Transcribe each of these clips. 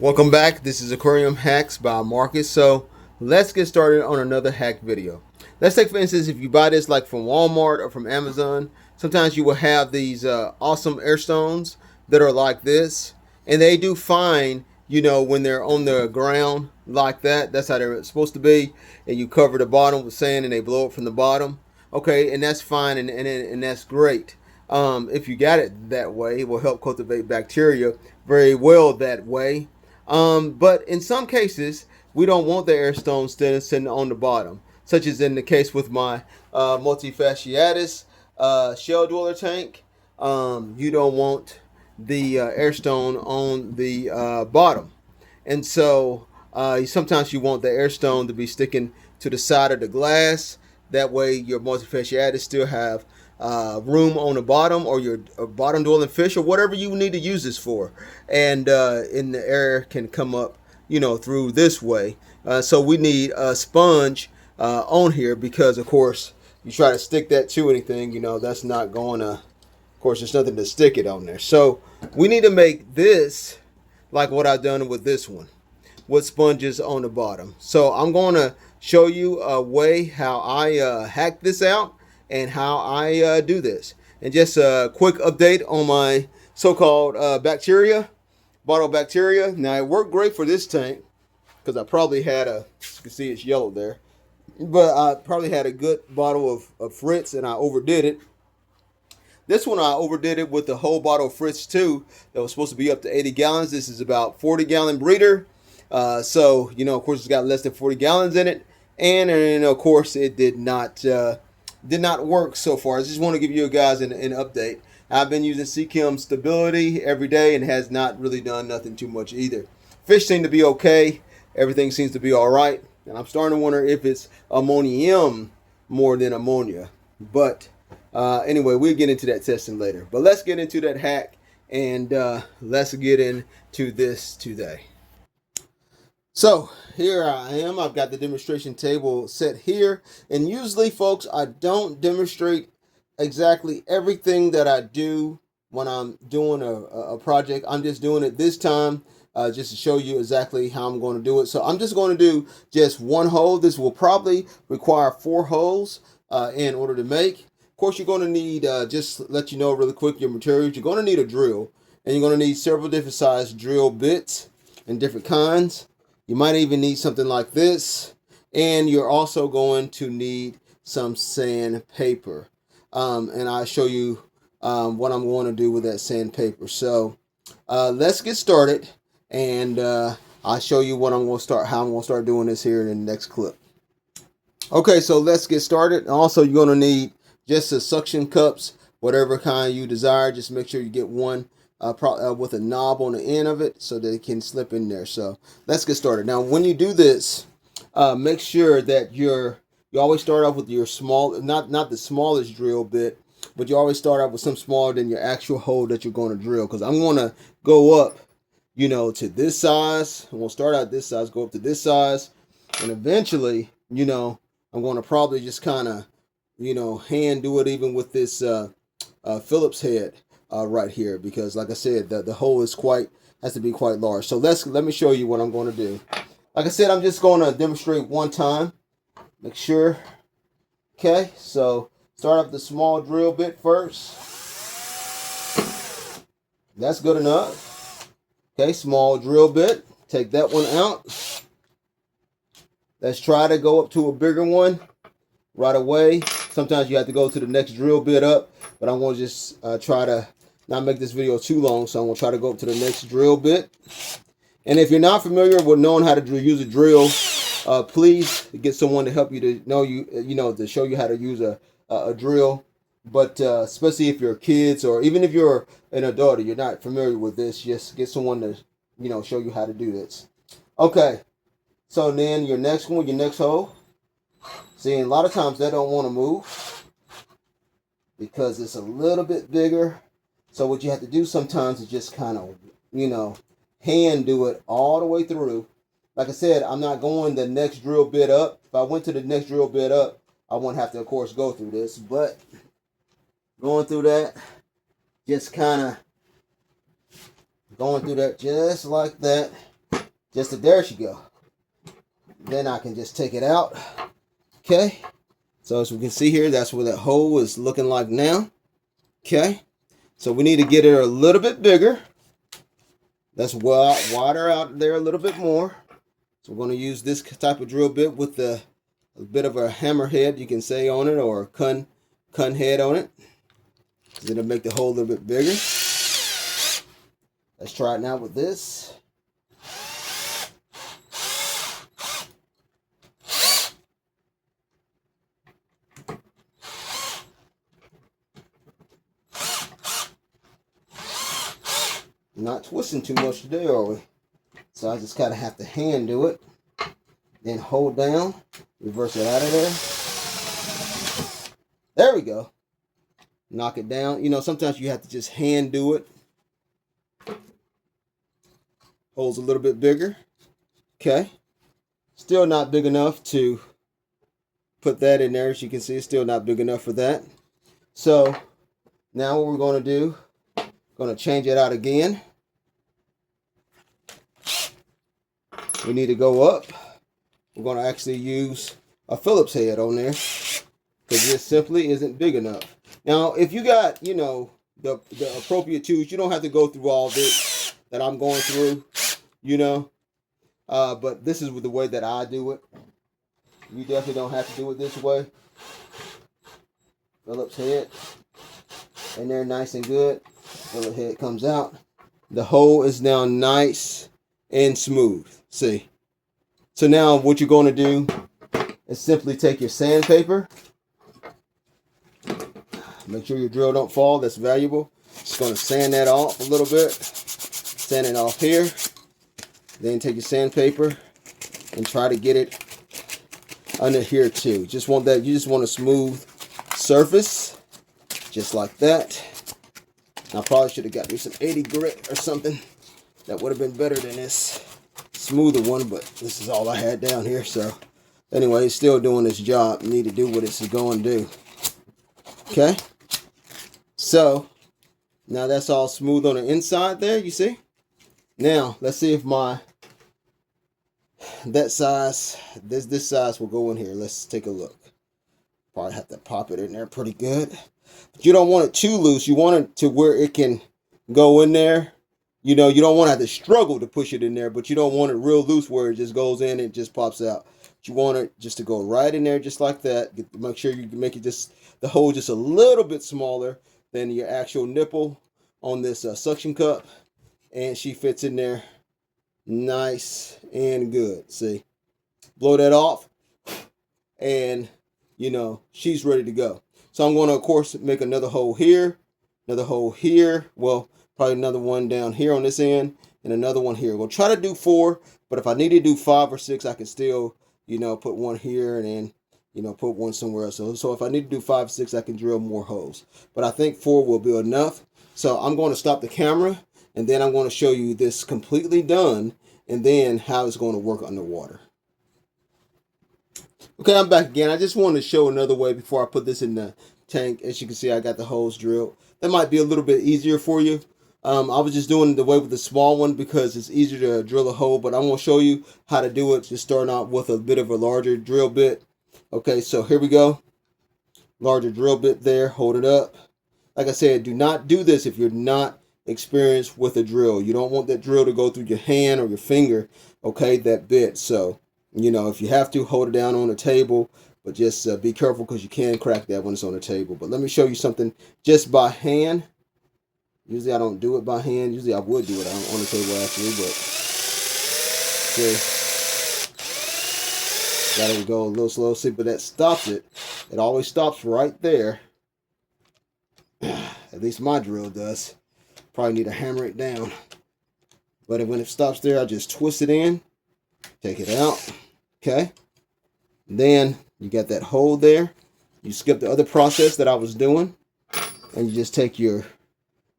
Welcome back. This is Aquarium Hacks by Marcus. So let's get started on another hack video. Let's take, for instance, if you buy this like from Walmart or from Amazon, sometimes you will have these awesome air stones that are like this, and they do fine, when they're on the ground like that. That's how they're supposed to be, and you cover the bottom with sand and they blow up from the bottom. Okay, and that's fine, and that's great. If you got it that way, it will help cultivate bacteria very well that way. But in some cases, we don't want the air stone sitting on the bottom, such as in the case with my multifasciatus shell dweller tank. You don't want the air stone on the bottom. And so sometimes you want the air stone to be sticking to the side of the glass. That way your multifasciatus still have room on the bottom, or your bottom dwelling fish, or whatever you need to use this for. And the air can come up, through this way. So we need a sponge on here, because of course you try to stick that to anything, that's not going to, of course, there's nothing to stick it on there. So we need to make this like what I've done with this one, with sponges on the bottom. So I'm going to show you a way how I hack this out and how I do this. And just a quick update on my so-called bottle bacteria. Now, it worked great for this tank because I probably had you can see it's yellow there, but I probably had a good bottle of Fritz, and I overdid it. This one I overdid it with the whole bottle of Fritz 2 that was supposed to be up to 80 gallons. This is about 40-gallon breeder. So, of course, it's got less than 40 gallons in it. And of course, it did not work so far. I just want to give you guys an update. I've been using Seachem Stability every day and has not really done nothing too much either. Fish seem to be okay. Everything seems to be all right. And I'm starting to wonder if it's ammonium more than ammonia. But anyway, we'll get into that testing later. But let's get into that hack, and let's get into this today. So here I am. I've got the demonstration table set here. And usually, folks, I don't demonstrate exactly everything that I do when I'm doing a project. I'm just doing it this time just to show you exactly how I'm going to do it. So I'm just going to do just one hole. This will probably require 4 holes in order to make. Of course, you're going to need, just let you know really quick, your materials. You're going to need a drill. And you're going to need several different size drill bits and different kinds. You might even need something like this, and you're also going to need some sandpaper. And I'll show you what I'm going to do with that sandpaper. So let's get started, and I'll show you how I'm going to start doing this here in the next clip. Okay, so let's get started. Also, you're going to need just the suction cups, whatever kind you desire. Just make sure you get one with a knob on the end of it so that it can slip in there. So let's get started. Now, when you do this, make sure that you always start off with your small, not the smallest drill bit, but you always start off with some smaller than your actual hole that you're going to drill. Because I'm going to go up, to this size. I'm going to start out this size, go up to this size, and eventually, I'm going to probably just kind of, hand do it, even with this Phillips head. Right here, because like I said, the hole has to be quite large. So let me show you what I'm going to do. Like I said, I'm just going to demonstrate one time. Make sure. Okay, so start off the small drill bit first. That's good enough. Okay, small drill bit. Take that one out. Let's try to go up to a bigger one right away. Sometimes you have to go to the next drill bit up, but I'm going to just try to not make this video too long, so I'm going to try to go up to the next drill bit. And if you're not familiar with knowing how to use a drill, please get someone to help you to to show you how to use a drill. But especially if you're kids, or even if you're an adult and you're not familiar with this, just get someone to show you how to do this. Okay, so then your next hole. See, a lot of times they don't want to move because it's a little bit bigger. So what you have to do sometimes is just kind of, hand do it all the way through. Like I said, I'm not going the next drill bit up. If I went to the next drill bit up, I wouldn't have to, of course, go through this. But going through that, just kind of going through that just like that. there she go. Then I can just take it out. Okay. So as we can see here, that's what that hole is looking like now. Okay. So we need to get it a little bit bigger. Let's wider out there a little bit more. So we're going to use this type of drill bit with a bit of a hammer head, you can say, on it, or a cun head on it. It'll make the hole a little bit bigger. Let's try it now with this. Not twisting too much today, are we? So I just kind of have to hand do it. Then hold down, reverse it out of there. There we go. Knock it down. You know, sometimes you have to just hand do it. Hole's a little bit bigger. Okay. Still not big enough to put that in there. As you can see, it's still not big enough for that. So now what we're going to do, going to change it out again. We need to go up. We're going to actually use a Phillips head on there because this simply isn't big enough. Now, if you got, you know, the appropriate tools, you don't have to go through all this that I'm going through, you know. But this is the way that I do it. You definitely don't have to do it this way. Phillips head in there nice and good. Phillips head comes out. The hole is now nice and smooth. See? So now what you're going to do is simply take your sandpaper. Make sure your drill don't fall. That's valuable. Just going to sand that off a little bit. Sand it off here. Then take your sandpaper and try to get it under here too. Just want that. You just want a smooth surface, just like that. I probably should have got me some 80 grit or something. That would have been better than this smoother one, but this is all I had down here. So anyway, it's still doing its job. You need to do what it's going to do. Okay. So now that's all smooth on the inside there, you see? Now let's see if that size, this size will go in here. Let's take a look. Probably have to pop it in there pretty good. But you don't want it too loose. You want it to where it can go in there. You know, you don't want to have to struggle to push it in there, but you don't want it real loose where it just goes in and it just pops out. But you want it just to go right in there just like that. Make sure you can make it just, the hole just a little bit smaller than your actual nipple on this suction cup. And she fits in there nice and good. See, blow that off and, you know, she's ready to go. So I'm going to, of course, make another hole here, another hole here. Well, probably another one down here on this end and another one here. We'll try to do 4, but if I need to do 5 or 6, I can still, you know, put one here and then, you know, put one somewhere else. So if I need to do 5 or 6, I can drill more holes. But I think 4 will be enough. So I'm going to stop the camera and then I'm going to show you this completely done and then how it's going to work underwater. Okay, I'm back again. I just wanted to show another way before I put this in the tank. As you can see, I got the holes drilled. That might be a little bit easier for you. I was just doing the way with the small one because it's easier to drill a hole, but I'm going to show you how to do it, just starting out with a bit of a larger drill bit. Okay, so here we go. Larger drill bit there, hold it up. Like I said, do not do this if you're not experienced with a drill. You don't want that drill to go through your hand or your finger, okay, that bit. So, you know, if you have to, hold it down on the table, but just be careful because you can crack that when it's on the table. But let me show you something just by hand. Usually I don't do it by hand. Usually I would do it on the table actually, but see, gotta go a little slow. See, but that stops it. It always stops right there. At least my drill does. Probably need to hammer it down. But when it stops there, I just twist it in, take it out. Okay. Then you got that hole there. You skip the other process that I was doing, and you just take your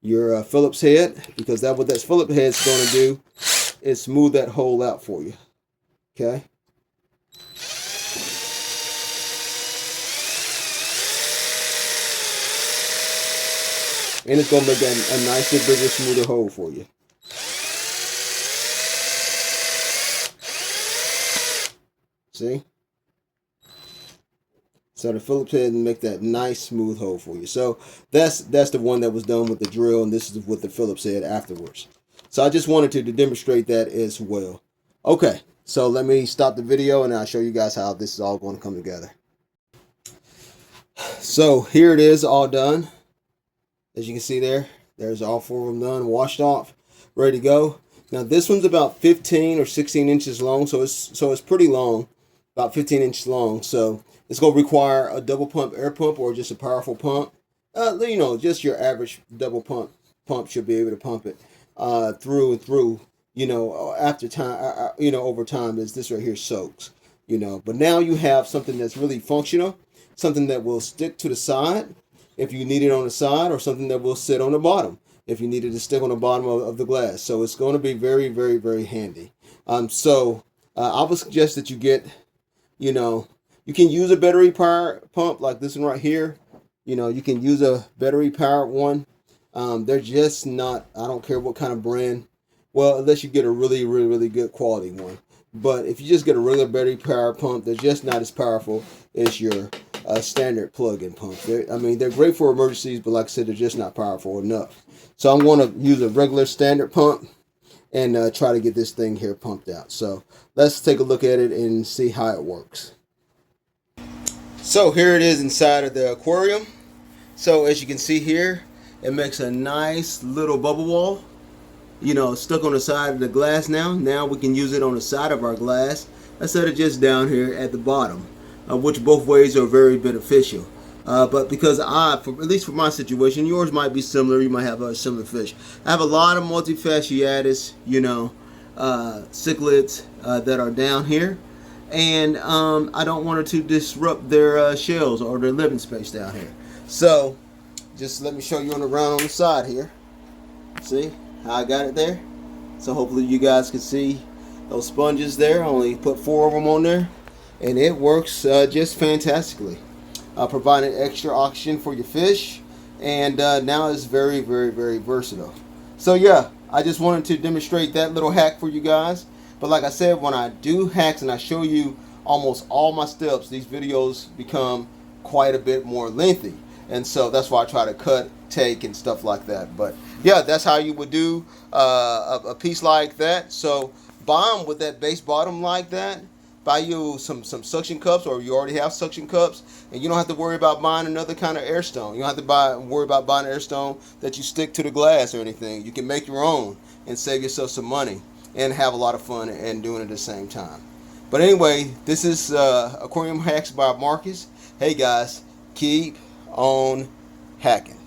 Phillips head, because what that Phillips head is going to do is smooth that hole out for you. Okay. And it's going to make a nicer, bigger, smoother hole for you. See? So the Phillips head and make that nice smooth hole for you. So that's the one that was done with the drill, and this is with the Phillips head afterwards. So I just wanted to demonstrate that as well. Okay, so let me stop the video and I'll show you guys how this is all going to come together. So here it is, all done. As you can see there's all 4 of them done, washed off, ready to go. Now this one's about 15 or 16 inches long, so it's pretty long, about 15 inches long. So it's going to require a double pump air pump or just a powerful pump. You know, just your average double pump should be able to pump it through and through. You know, after time, you know, over time, as this right here soaks. You know, but now you have something that's really functional, something that will stick to the side if you need it on the side, or something that will sit on the bottom if you need it to stick on the bottom of the glass. So it's going to be very, very, very handy. So I would suggest that you get, you know, you can use a battery power pump like this one right here. You know, you can use a battery powered one. They're just not, I don't care what kind of brand. Well, unless you get a really, really, really good quality one. But if you just get a regular battery powered pump, they're just not as powerful as your standard plug-in pump. They're great for emergencies, but like I said, they're just not powerful enough. So I'm going to use a regular standard pump and try to get this thing here pumped out. So let's take a look at it and see how it works. So here it is inside of the aquarium. So as you can see here, it makes a nice little bubble wall, you know, stuck on the side of the glass. Now we can use it on the side of our glass instead of just down here at the bottom, which both ways are very beneficial. But because at least for my situation, yours might be similar, you might have a similar fish. I have a lot of multifasciatus, you know, cichlids that are down here. And I don't want it to disrupt their shells or their living space down here. So just let me show you around on the side here. See how I got it there? So hopefully you guys can see those sponges there. I only put 4 of them on there, and it works just fantastically, providing extra oxygen for your fish. And now it's very, very, very versatile. So yeah, I just wanted to demonstrate that little hack for you guys. But like I said, when I do hacks and I show you almost all my steps, these videos become quite a bit more lengthy. And so that's why I try to cut, take, and stuff like that. But yeah, that's how you would do a piece like that. So buy them with that base bottom like that. Buy you some suction cups, or you already have suction cups, and you don't have to worry about buying another kind of air stone. You don't have to worry about buying an air stone that you stick to the glass or anything. You can make your own and save yourself some money and have a lot of fun and doing it at the same time. But anyway, this is Aquarium Hacks by Marcus. Hey guys, keep on hacking.